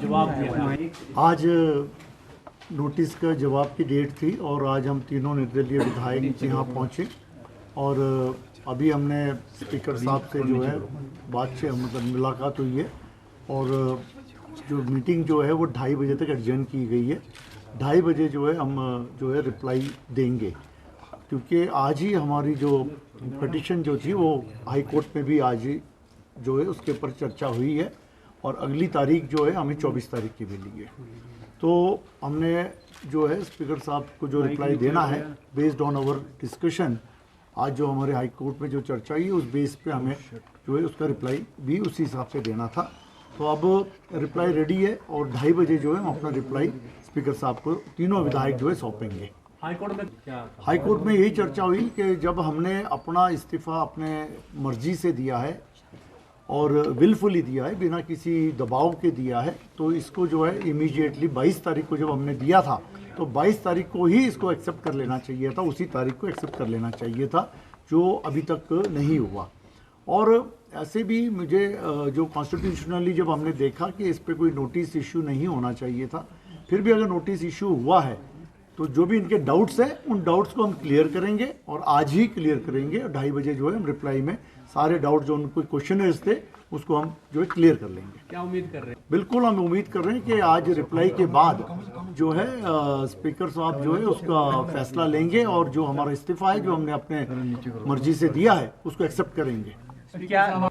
जवाब दिया। आज नोटिस का जवाब की डेट थी और आज हम तीनों निर्दलीय विधायक यहाँ पहुँचे और अभी हमने स्पीकर साहब से जो है बातचीत मतलब मुलाकात हुई है और जो मीटिंग जो है वो 2:30 बजे तक एडजर्न की गई है। 2:30 बजे जो है हम जो है रिप्लाई देंगे, क्योंकि आज ही हमारी जो पिटीशन जो थी वो हाई कोर्ट में भी आज ही जो है उसके ऊपर चर्चा हुई है और अगली तारीख जो है हमें 24 तारीख की मिली है। तो हमने जो है स्पीकर साहब को जो रिप्लाई देना है बेस्ड ऑन आवर डिस्कशन, आज जो हमारे हाई कोर्ट में जो चर्चा हुई उस बेस पे हमें जो है उसका रिप्लाई भी उसी हिसाब से देना था। तो अब रिप्लाई रेडी है और 2:30 बजे जो है हम अपना रिप्लाई स्पीकर साहब को तीनों विधायक जो है सौंपेंगे। हाई कोर्ट में यही चर्चा हुई कि जब हमने अपना इस्तीफ़ा अपने मर्जी से दिया है और विलफुली दिया है, बिना किसी दबाव के दिया है, तो इसको जो है इमीडिएटली 22 तारीख को जब हमने दिया था तो 22 तारीख को ही इसको एक्सेप्ट कर लेना चाहिए था, उसी तारीख को एक्सेप्ट कर लेना चाहिए था, जो अभी तक नहीं हुआ। और ऐसे भी मुझे जो कॉन्स्टिट्यूशनली जब हमने देखा कि इस पर कोई नोटिस इशू नहीं होना चाहिए था, फिर भी अगर नोटिस इशू हुआ है तो जो भी इनके डाउट्स हैं उन डाउट्स को हम क्लियर करेंगे और आज ही क्लियर करेंगे। 2:30 बजे जो है हम रिप्लाई में सारे डाउट जो उनको क्वेश्चनर्स थे उसको हम जो है क्लियर कर लेंगे। क्या उम्मीद कर रहे हैं? बिल्कुल हम उम्मीद कर रहे हैं कि आज रिप्लाई के बाद जो है स्पीकर साहब जो है उसका फैसला लेंगे और जो हमारा इस्तीफा है जो हमने अपने मर्जी से दिया है उसको एक्सेप्ट करेंगे। क्या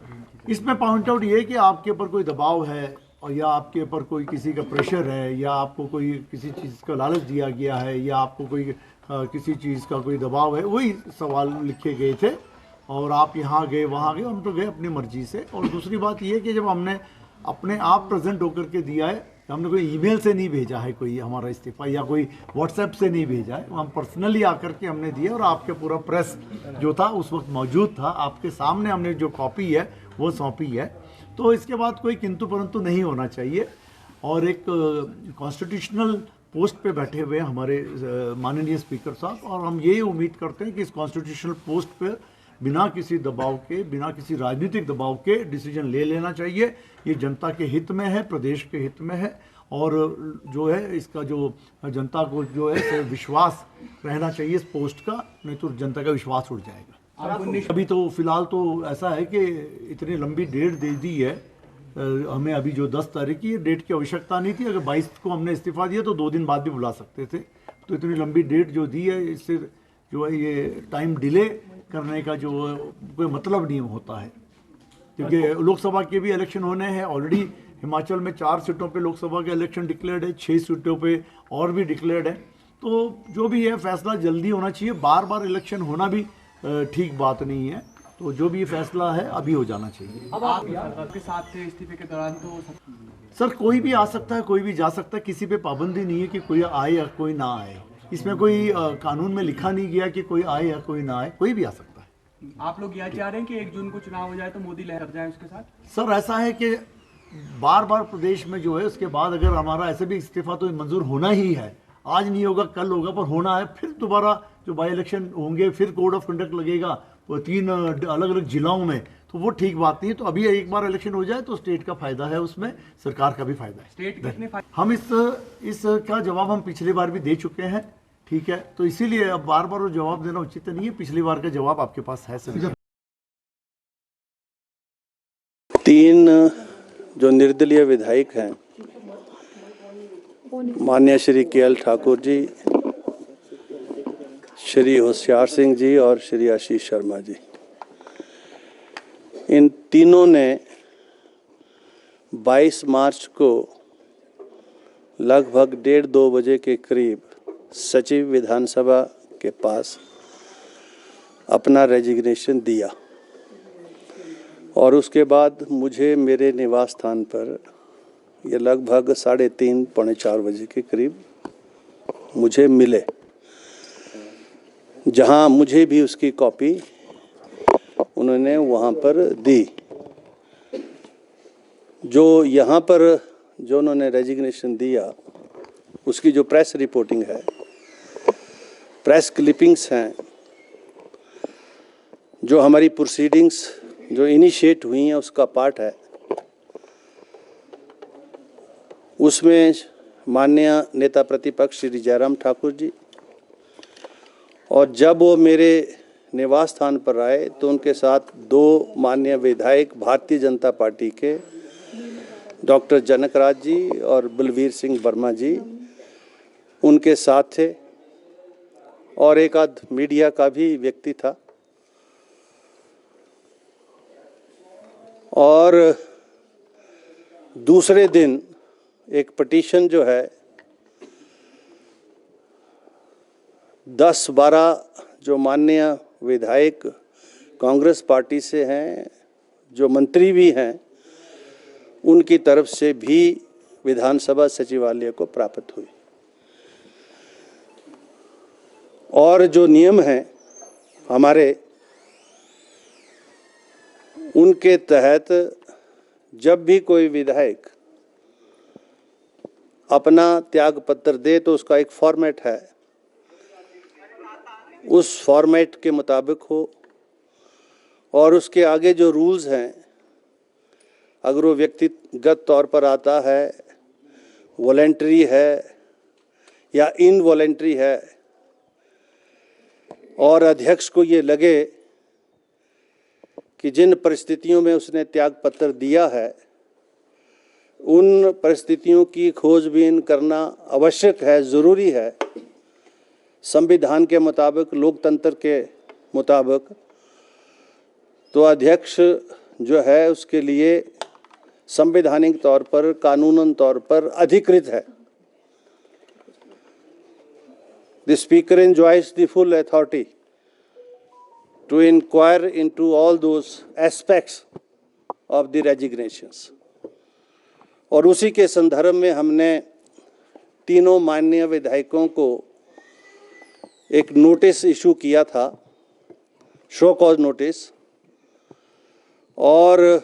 इसमें पॉइंट आउट ये है कि आपके ऊपर कोई दबाव है और या आपके ऊपर कोई किसी का प्रेशर है या आपको कोई किसी चीज़ का लालच दिया गया है या आपको कोई किसी चीज़ का कोई दबाव है, वही सवाल लिखे गए थे और आप यहाँ गए वहाँ गए, हम तो गए अपनी मर्जी से। और दूसरी बात ये कि जब हमने अपने आप प्रेजेंट होकर के दिया है, हमने कोई ईमेल से नहीं भेजा है कोई हमारा इस्तीफा या कोई व्हाट्सएप से नहीं भेजा है, हम पर्सनली आकर के हमने दिया और आपके पूरा प्रेस जो था उस वक्त मौजूद था, आपके सामने हमने जो कॉपी है वो सौंपी है। तो इसके बाद कोई किंतु परंतु नहीं होना चाहिए। और एक कॉन्स्टिट्यूशनल पोस्ट पे बैठे हुए हमारे माननीय स्पीकर साहब, और हम यही उम्मीद करते हैं कि इस कॉन्स्टिट्यूशनल पोस्ट पे बिना किसी दबाव के, बिना किसी राजनीतिक दबाव के डिसीजन ले लेना चाहिए। ये जनता के हित में है, प्रदेश के हित में है और जो है इसका जो जनता को जो है विश्वास रहना चाहिए इस पोस्ट का, नहीं तो जनता का विश्वास उड़ जाएगा। अभी तो फिलहाल तो ऐसा है कि इतनी लंबी डेट दे दी है हमें, अभी जो 10 तारीख की डेट की आवश्यकता नहीं थी। अगर 22 को हमने इस्तीफा दिया तो 2 दिन बाद भी बुला सकते थे। तो इतनी लंबी डेट जो दी है इससे जो है ये टाइम डिले करने का जो कोई मतलब नहीं होता है, क्योंकि लोकसभा के भी इलेक्शन होने हैं। ऑलरेडी हिमाचल में 4 सीटों पे लोकसभा के इलेक्शन डिक्लेयर्ड है, 6 सीटों पे और भी डिक्लेयर्ड है। तो जो भी है फैसला जल्दी होना चाहिए, बार बार इलेक्शन होना भी ठीक बात नहीं है। तो जो भी फैसला है अभी हो जाना चाहिए। अब आपके साथ थे इस्तीफे के दौरान, तो सर कोई भी आ सकता है, कोई भी जा सकता है, किसी पे पाबंदी नहीं है कि कोई आए या कोई ना आए। इसमें कोई कानून में लिखा नहीं गया कि कोई आए या कोई ना आए, कोई भी आ सकता है। आप लोग यह चाह रहे हैं कि 1 जून को चुनाव हो जाए तो मोदी लहर जाए उसके साथ? सर ऐसा है कि बार बार प्रदेश में जो है उसके बाद अगर हमारा ऐसे भी इस्तीफा तो मंजूर होना ही है, आज नहीं होगा कल होगा पर होना है। फिर दोबारा जो बाई इलेक्शन होंगे, फिर कोड ऑफ कंडक्ट लगेगा 3 अलग अलग जिलों में, तो वो ठीक बात नहीं है। तो अभी एक बार इलेक्शन हो जाए तो स्टेट का फायदा है, उसमें सरकार का भी फायदा है। स्टेट कितने हम इस का जवाब हम पिछली बार भी दे चुके हैं, ठीक है। तो इसीलिए अब बार बार वो जवाब देना उचित नहीं है, पिछली बार का जवाब आपके पास है सर। 3 जो निर्दलीय विधायक हैं, माननीय श्री KL ठाकुर जी, श्री होशियार सिंह जी और श्री आशीष शर्मा जी, इन तीनों ने 22 मार्च को लगभग 1:30-2 बजे के करीब सचिव विधानसभा के पास अपना रेजिग्नेशन दिया और उसके बाद मुझे मेरे निवास स्थान पर ये लगभग 3:30 पौने 4 बजे के करीब मुझे मिले, जहां मुझे भी उसकी कॉपी उन्होंने वहां पर दी। जो यहाँ पर जो उन्होंने रेजिग्नेशन दिया उसकी जो प्रेस रिपोर्टिंग है, प्रेस क्लिपिंग्स हैं, जो हमारी प्रोसीडिंग्स जो इनिशिएट हुई हैं उसका पार्ट है, उसमें माननीय नेता प्रतिपक्ष श्री जयराम ठाकुर जी, और जब वो मेरे निवास स्थान पर आए तो उनके साथ 2 माननीय विधायक भारतीय जनता पार्टी के डॉक्टर जनकराज जी और बलवीर सिंह वर्मा जी उनके साथ थे, और एक आध मीडिया का भी व्यक्ति था। और दूसरे दिन एक पिटीशन जो है 10-12 जो माननीय विधायक कांग्रेस पार्टी से हैं, जो मंत्री भी हैं, उनकी तरफ से भी विधानसभा सचिवालय को प्राप्त हुई। और जो नियम हैं हमारे, उनके तहत जब भी कोई विधायक अपना त्याग पत्र दे तो उसका एक फॉर्मेट है, उस फॉर्मेट के मुताबिक हो, और उसके आगे जो रूल्स हैं, अगर वो व्यक्तिगत तौर पर आता है, वॉलेंटरी है या इनवॉलेंटरी है, और अध्यक्ष को ये लगे कि जिन परिस्थितियों में उसने त्याग पत्र दिया है उन परिस्थितियों की खोजबीन करना आवश्यक है, ज़रूरी है, संविधान के मुताबिक, लोकतंत्र के मुताबिक, तो अध्यक्ष जो है उसके लिए संवैधानिक तौर पर, कानूनन तौर पर अधिकृत है। The Speaker enjoys the full authority to inquire into all those aspects of the resignations. और उसी के संदर्भ में हमने तीनों माननीय विधायकों को एक नोटिस इशू किया था, शो कॉज नोटिस, और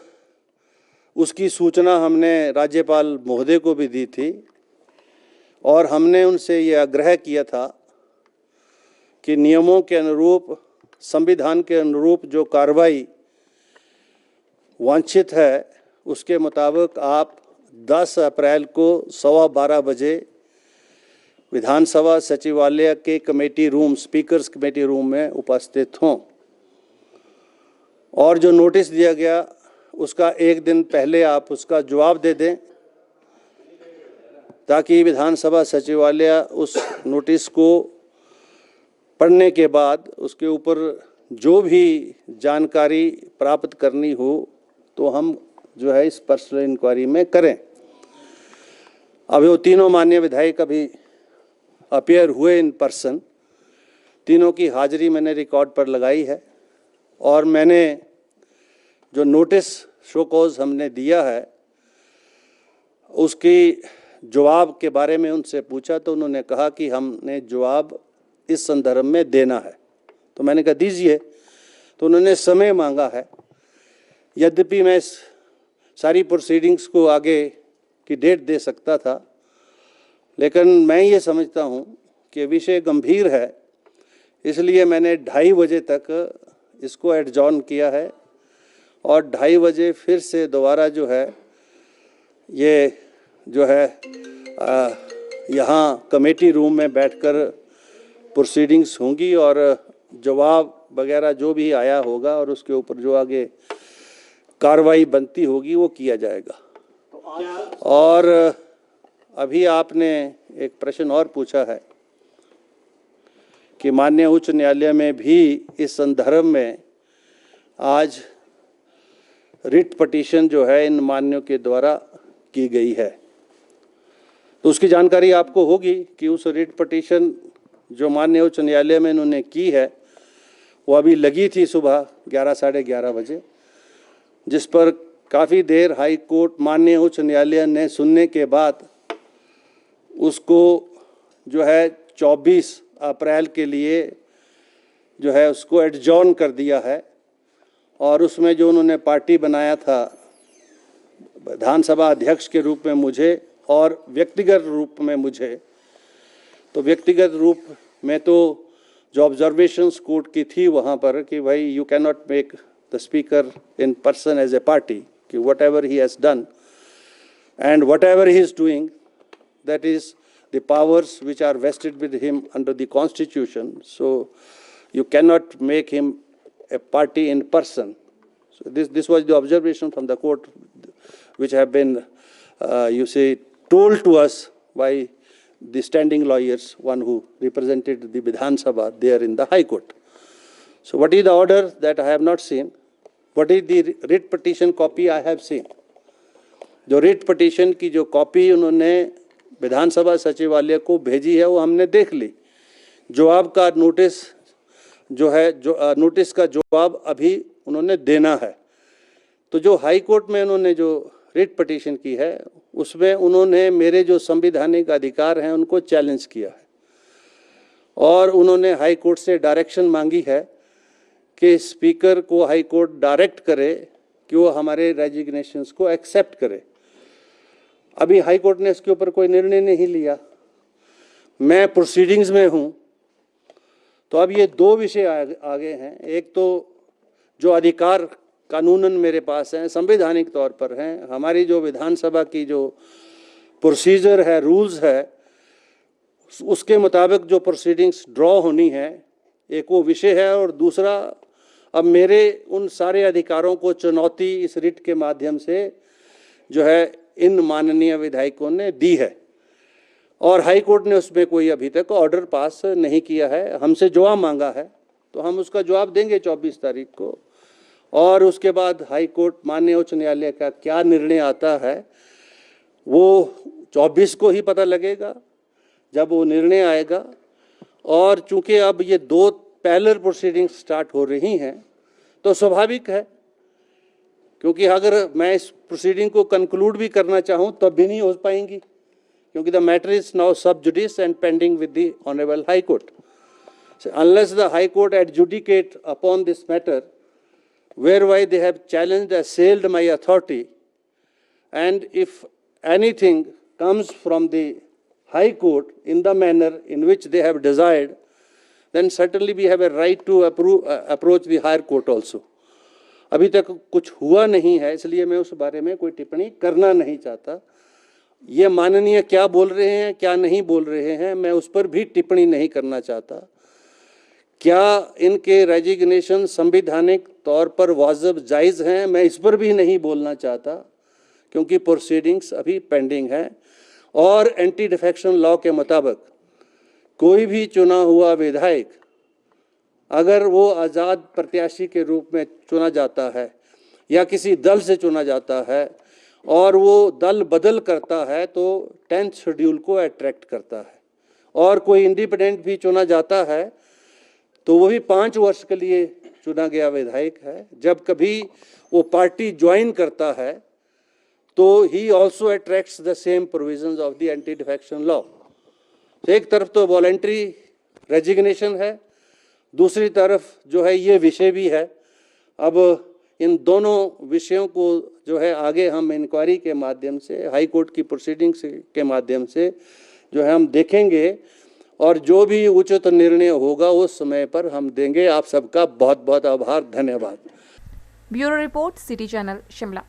उसकी सूचना हमने राज्यपाल महोदय को भी दी थी, और हमने उनसे ये आग्रह किया था कि नियमों के अनुरूप, संविधान के अनुरूप जो कार्रवाई वांछित है उसके मुताबिक आप 10 अप्रैल को 12:15 बजे विधानसभा सचिवालय के committee room, speakers committee room में उपस्थित हों, और जो नोटिस दिया गया उसका एक दिन पहले आप उसका जवाब दे दें, ताकि विधानसभा सचिवालय उस नोटिस को पढ़ने के बाद उसके ऊपर जो भी जानकारी प्राप्त करनी हो तो हम जो है इस पर्सनल इंक्वायरी में करें। अभी वो तीनों माननीय विधायक अभी अपीयर हुए इन पर्सन, तीनों की हाजिरी मैंने रिकॉर्ड पर लगाई है, और मैंने जो नोटिस शो कॉज हमने दिया है उसकी जवाब के बारे में उनसे पूछा तो उन्होंने कहा कि हमने जवाब इस संदर्भ में देना है। तो मैंने कहा दीजिए, तो उन्होंने समय मांगा है। यद्यपि मैं इस सारी प्रोसीडिंग्स को आगे की डेट दे सकता था, लेकिन मैं ये समझता हूँ कि विषय गंभीर है, इसलिए मैंने 2:30 बजे तक इसको एडजॉर्न किया है, और 2:30 बजे फिर से दोबारा जो है ये जो है यहाँ कमेटी रूम में बैठकर प्रोसीडिंग्स होंगी, और जवाब वगैरह जो भी आया होगा और उसके ऊपर जो आगे कार्रवाई बनती होगी वो किया जाएगा। और अभी आपने एक प्रश्न और पूछा है कि माननीय उच्च न्यायालय में भी इस संदर्भ में आज रिट पिटीशन जो है इन मान्यों के द्वारा की गई है, तो उसकी जानकारी आपको होगी कि उस रिट पिटीशन जो माननीय उच्च न्यायालय में इन्होंने की है वो अभी लगी थी सुबह 11 साढ़े 11 बजे, जिस पर काफ़ी देर हाई कोर्ट माननीय उच्च न्यायालय ने सुनने के बाद उसको जो है 24 अप्रैल के लिए जो है उसको एडजॉर्न कर दिया है। और उसमें जो उन्होंने पार्टी बनाया था विधानसभा अध्यक्ष के रूप में मुझे और व्यक्तिगत रूप में मुझे, तो व्यक्तिगत रूप में तो जो ऑब्जर्वेशंस कोर्ट की थी वहाँ पर कि भाई you can not make the speaker in person as a party, कि whatever he has done and whatever he is doing that is the powers which are vested with him under the Constitution. So you cannot make him a party in person. So this was the observation from the court, which have been, told to us by the standing lawyers, one who represented the Vidhan Sabha there in the High Court. So what is the order that I have not seen? What is the writ petition copy I have seen? जो writ petition की जो copy उन्होंने विधानसभा सचिवालय को भेजी है वो हमने देख ली। जवाब का नोटिस जो है, नोटिस का जवाब अभी उन्होंने देना है। तो जो हाई कोर्ट में उन्होंने जो रिट पिटीशन की है उसमें उन्होंने मेरे जो संवैधानिक अधिकार हैं उनको चैलेंज किया है और उन्होंने हाई कोर्ट से डायरेक्शन मांगी है कि स्पीकर को हाई कोर्ट डायरेक्ट करे कि वो हमारे रेजिग्नेशंस को एक्सेप्ट करे। अभी हाई कोर्ट ने इसके ऊपर कोई निर्णय नहीं लिया, मैं प्रोसीडिंग्स में हूँ। तो अब ये दो विषय आगे हैं। एक तो जो अधिकार कानूनन मेरे पास हैं, संवैधानिक तौर पर हैं, हमारी जो विधानसभा की जो प्रोसीजर है, रूल्स है, उसके मुताबिक जो प्रोसीडिंग्स ड्रॉ होनी है, एक वो विषय है। और दूसरा, अब मेरे उन सारे अधिकारों को चुनौती इस रिट के माध्यम से जो है इन माननीय विधायकों ने दी है और हाई कोर्ट ने उसमें कोई अभी तक ऑर्डर पास नहीं किया है। हमसे जवाब मांगा है तो हम उसका जवाब देंगे 24 तारीख को और उसके बाद हाई कोर्ट माननीय उच्च न्यायालय का क्या निर्णय आता है वो 24 को ही पता लगेगा जब वो निर्णय आएगा। और चूंकि अब ये दो पैरेलल प्रोसीडिंग स्टार्ट हो रही हैं तो स्वाभाविक है, क्योंकि अगर मैं इस प्रोसीडिंग को कंक्लूड भी करना चाहूँ तब भी नहीं हो पाएंगी, क्योंकि द मैटर इज नाउ सब जुडिस and pending with the honourable high court. Unless the high court adjudicate upon this matter whereby they have challenged, assailed my authority, and if anything comes from the High Court in the manner in which they have desired, then certainly we have a right to approach the higher court also. अभी तक कुछ हुआ नहीं है, इसलिए मैं उस बारे में कोई टिप्पणी करना नहीं चाहता। ये माननीय क्या बोल रहे हैं, क्या नहीं बोल रहे हैं, मैं उस पर भी टिप्पणी नहीं करना चाहता। क्या इनके रेजिग्नेशन संवैधानिक तौर पर वाजिब जायज़ हैं, मैं इस पर भी नहीं बोलना चाहता, क्योंकि प्रोसीडिंग्स अभी पेंडिंग है। और एंटी डिफेक्शन लॉ के मुताबिक कोई भी चुना हुआ विधायक अगर वो आज़ाद प्रत्याशी के रूप में चुना जाता है या किसी दल से चुना जाता है और वो दल बदल करता है तो 10th शेड्यूल को अट्रैक्ट करता है। और कोई इंडिपेंडेंट भी चुना जाता है तो वो भी 5 वर्ष के लिए चुना गया विधायक है। जब कभी वो पार्टी ज्वाइन करता है तो he also attracts the same provisions of the anti defection law. एक तरफ तो वॉलेंट्री रेजिग्नेशन है, दूसरी तरफ जो है ये विषय भी है। अब इन दोनों विषयों को जो है आगे हम इंक्वायरी के माध्यम से, हाई कोर्ट की प्रोसीडिंग्स के माध्यम से जो है हम देखेंगे और जो भी उचित निर्णय होगा उस समय पर हम देंगे। आप सबका बहुत बहुत आभार, धन्यवाद। Bureau report, city channel, Shimla.